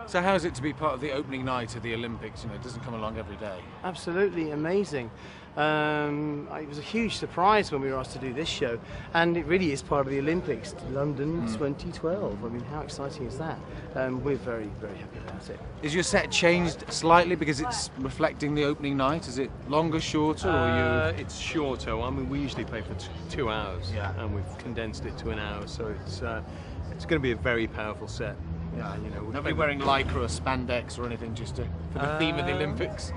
So how is it to be part of the opening night of the Olympics? You know, it doesn't come along every day. Absolutely amazing. It was a huge surprise when we were asked to do this show, and it really is part of the Olympics, London 2012. I mean, how exciting is that? We're very, very happy about it. Is your set changed slightly because it's reflecting the opening night? Is it longer, shorter, or you? It's shorter. I mean, we usually play for 2 hours, Yeah. and we've condensed it to an hour, so it's going to be a very powerful set. Yeah, you know, not be wearing lycra or spandex or anything just for the theme of the Olympics.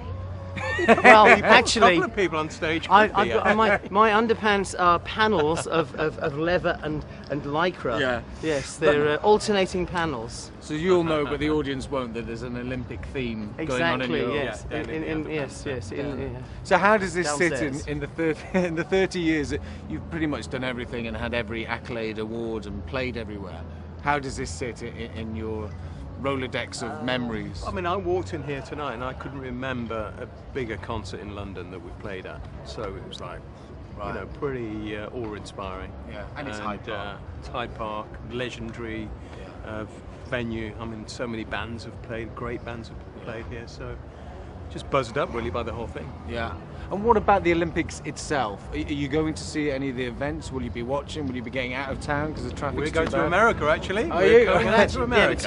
Well, a actually, couple of people on stage. I've got, my underpants are panels of leather and lycra. Yeah. Yes, they're alternating panels. So you'll know, but the audience won't, that there's an Olympic theme going on in Exactly. your... Yes. Yes. So how does this sit Downstairs. in the 30 years that you've pretty much done everything and had every accolade, award, and played everywhere? How does this sit in your Rolodex of memories? I mean, I walked in here tonight and I couldn't remember a bigger concert in London that we played at. So it was like, Right. you know, pretty awe-inspiring. Yeah, and it's Hyde Park. It's Hyde Park, legendary venue. I mean, so many bands have played, great bands have played here. So just buzzed up really by the whole thing. Yeah. And what about the Olympics itself? Are you going to see any of the events? Will you be watching? Will you be getting out of town because the traffic's We're going too to bad? America, actually. Are We're you? going out to Yeah, America. but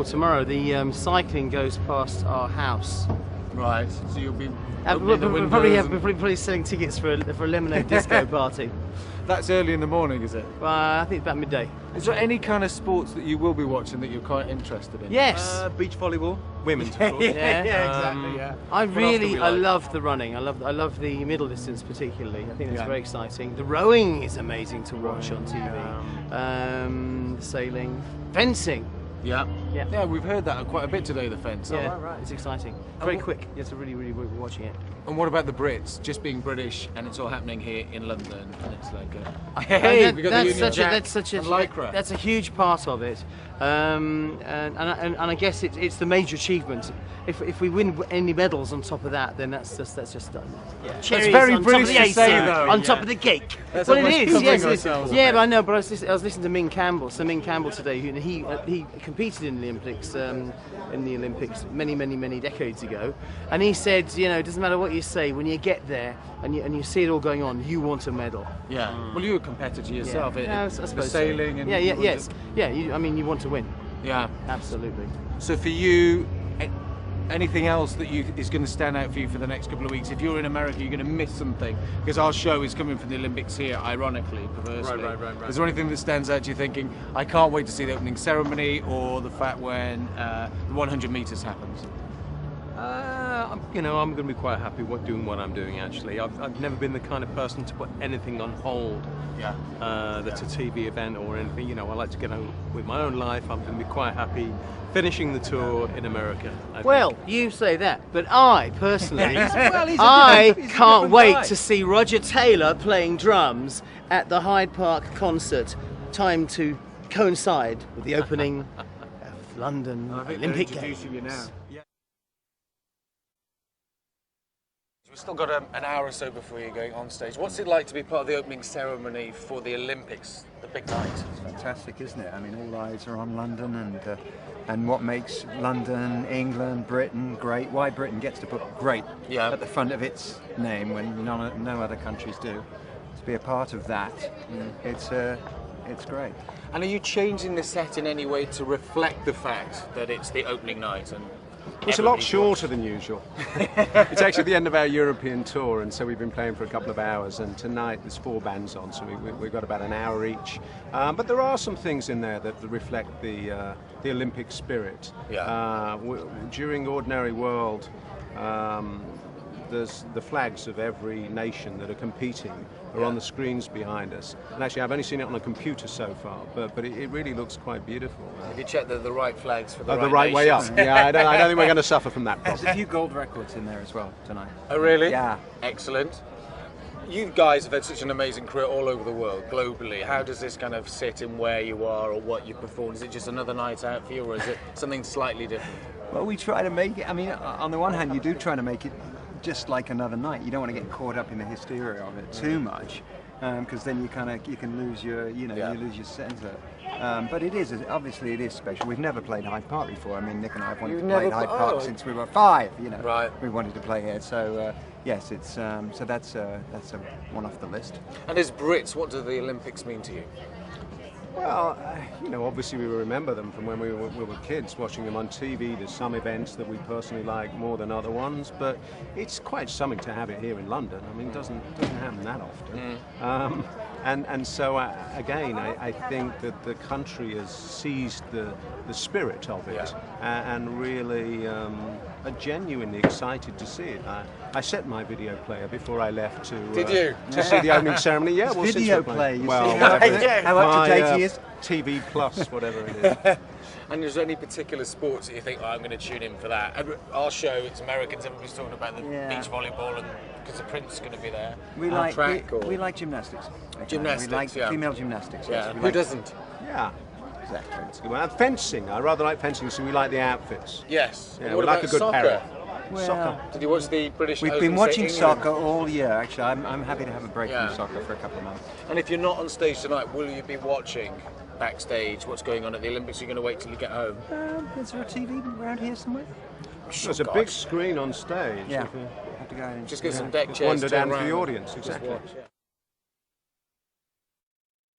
tomorrow, the cycling goes past our house. Right. So you'll be We're opening the windows probably selling tickets for a lemonade disco party. That's early in the morning, is it? I think about midday. Is there any kind of sports that you will be watching that you're quite interested in? Yes. Beach volleyball, women's, of course. Yeah. exactly. Yeah. I What else do we like? love the running. I love the middle distance particularly. I think it's Yeah. very exciting. The rowing is amazing to watch on TV. Sailing, fencing. Yeah. Yeah. Yeah, we've heard that quite a bit today, the fence. Yeah, right. it's exciting. Very quick. You have to really be watching it. And what about the Brits? Just being British and it's all happening here in London and it's like hey, we got the Union Jack and Lycra. That's a huge part of it, and I guess it's the major achievement. If we win any medals on top of that, then that's just done. Yeah. That's very on British top of the to say, icing, though. on top of the cake. That's Well, it almost is. covering Yes, ourselves a yeah, bit. but I know. But I was listening to Ming Campbell. So Ming Campbell today, he competed in the Olympics. Many decades ago, and he said, you know, it doesn't matter what you say, when you get there and you see it all going on, you want a medal. Yeah. Well, you're a competitor yourself. Yeah, I The suppose so. sailing and Yes. Yeah, you want to win. Yeah. Absolutely. So for you, anything else that is going to stand out for you for the next couple of weeks? If you're in America, you're going to miss something because our show is coming from the Olympics here, ironically, perversely. Right. Is there anything that stands out to you thinking, I can't wait to see the opening ceremony or the fact when the 100 metres happens? I'm going to be quite happy doing what I'm doing. Actually, I've never been the kind of person to put anything on hold. Yeah. That's a TV event or anything. You know, I like to get on with my own life. I'm going to be quite happy finishing the tour in America. I Well, think. you say that, but I personally, he's I a can't different wait guy. to see Roger Taylor playing drums at the Hyde Park concert, timed to coincide with the opening of London Olympic Games. you now. We've still got an hour or so before you're going on stage. What's it like to be part of the opening ceremony for the Olympics, the big night? It's fantastic, isn't it? I mean, all eyes are on London, and what makes London, England, Britain great? Why Britain gets to put "great" at the front of its name when no other countries do? To be a part of that, it's great. And are you changing the set in any way to reflect the fact that it's the opening night? And it's a lot shorter than usual. It's actually the end of our European tour, and so we've been playing for a couple of hours, and tonight there's 4 bands on, so we've got about an hour each. But there are some things in there that reflect the Olympic spirit. Yeah. During Ordinary World, there's the flags of every nation that are competing are on the screens behind us. And actually, I've only seen it on a computer so far, but it really looks quite beautiful. Have you checked the right flags for the The right way up. nations? Yeah, I don't think we're going to suffer from that There's problem. a few gold records in there as well tonight. Oh, really? Yeah. Excellent. You guys have had such an amazing career all over the world, globally. How does this kind of sit in where you are or what you've performed? Is it just another night out for you, or is it something slightly different? Well, we try to make it, I mean, on the one hand, you do try to make it just like another night. You don't want to get caught up in the hysteria of it too much, because then you can lose your, you lose your sense But it is, obviously it is special. We've never played Hyde Park before. I mean, Nick and I have wanted You've to play never Hyde Park oh. since we were 5, you know. Right. We wanted to play here, so yes, it's so that's a one off the list. And as Brits, what do the Olympics mean to you? Well, you know, obviously we remember them from when we were kids, watching them on TV. There's some events that we personally like more than other ones, but it's quite something to have it here in London. I mean, it doesn't happen that often. And so, again, I think that the country has seized the spirit of it and really are genuinely excited to see it. I set my video player before I left to see the opening ceremony. Yeah, well, Video play, you well, see. whatever. How up to date he is. TV Plus, whatever it is. And is there any particular sports that you think, oh, I'm going to tune in for that? And our show, it's Americans, everybody's talking about the beach volleyball, and because the Prince is going to be there. We like gymnastics. Gymnastics, we like female gymnastics. Yeah. Yes. Who doesn't? Yeah. Exactly. Well, fencing. I rather like fencing, so we like the outfits. Yes. Yeah, And we what like about a good soccer? parrot. Well, Soccer. Did you watch the British? We've been watching soccer all year. Actually, I'm happy to have a break from soccer for a couple of months. And if you're not on stage tonight, will you be watching backstage what's going on at the Olympics? You're going to wait till you get home? Is there a TV around here somewhere? There's a big screen on stage. Yeah. Have to go and Just get some deck chairs. Wander down turn to the around, audience, just exactly. watch, yeah.